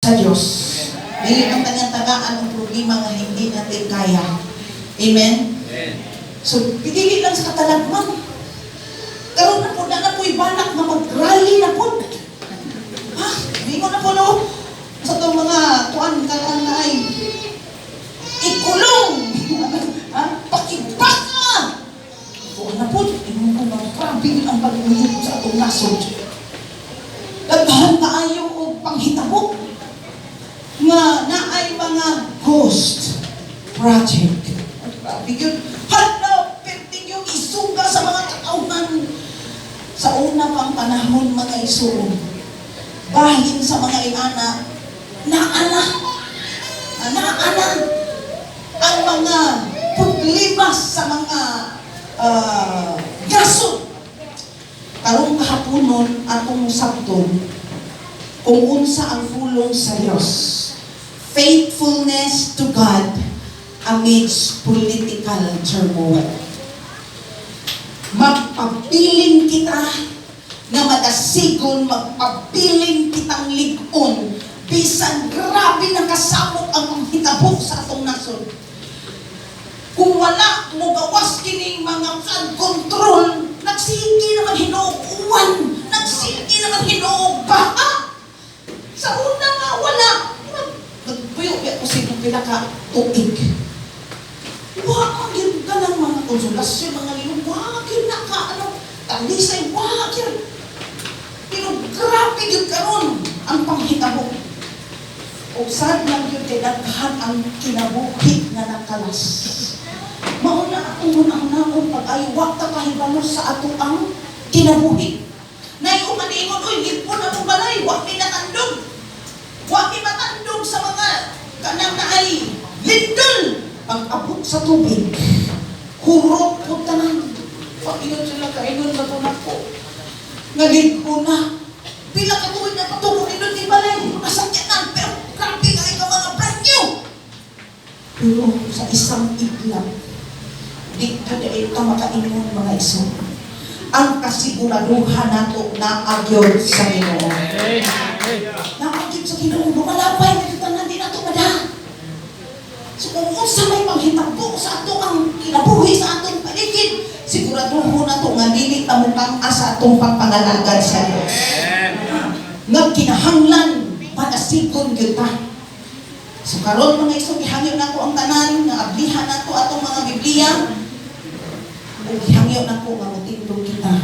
sa Diyos. Dili ang tagaan ang problema nga hindi natin kaya. Amen? So, pidili lang sa katalagman. Karoon na po na po'y balak na mag-rally na po. Ha? Hindi mo na po no? Sa itong mga tuan kaya na ay ikulong. Ha? Pakibaka! Tuan na po. Ino ko mag-grabe ang pag-ulit sa itong nasod. Daghan na ayaw o panghitabo nga naay mga ghost project. Grabe yun. Hala, perting yung isuga sa mga katauhan. Sa una pang panahon, mga isuong, bahin sa mga inana, naana ang mga problema sa mga gasot. Karong kahaponon atong sabton, kung unsa ang pulong sa Diyos. Faithfulness to God amidst political turmoil. Magpabiling kita nga madasigon, magpabiling kitang ligon, bisan grabe na kasamok ang panghitabok sa atong nasod. Kung wala mo gawas kining mga flood control, nagsigi naman hinuuwan, nagsigi naman hinuubaha. Sa una nga wala. Nagpuyo ko sino pinaka-tuig. Wakil ka ng mga konsulasyon, mga lilong, wakil na ka, talisay, wakil. Pero grabe yun karon ang panghitabo. O sad lang yun, tinaghan ang kinabuhi na nakalas. Mauna akong unang-unang pag-aywak ta kahibalo sa ato ang kinabuhi. Naiumaningon, oy, hipon na mong balay, wak ni natandog. Wak ni matandog sa mga kanang na ay lindol. Pag-abot sa tubig, hurot po tanan. Pag-iyon sila kainon sa tunak ko. Ngalig ko na, pila katuwid na patungo nindot ni balay. Nasakyanan, pero grabe ka ikaw mga brand new. Pero sa isang iglap, dito na ito makainon mga iso. Ang kasiguraduhan nato na agyon sa Ginoo. Nakagyon sa Ginoo, lumalapay na dito na din nato madahan. So kung unsa may panghitabo sa ato ang kinabuhi sa atong paligid, siguraduho na ito nga dili ta mutang sa atong pagpangalagad sa Dios. Nga kinahanglan panasigon gyud ta. So karon mga iso gihangyo nako ang tanan nga ablihan nato atong mga Biblia. Ug gihangyo nako nga motindog kita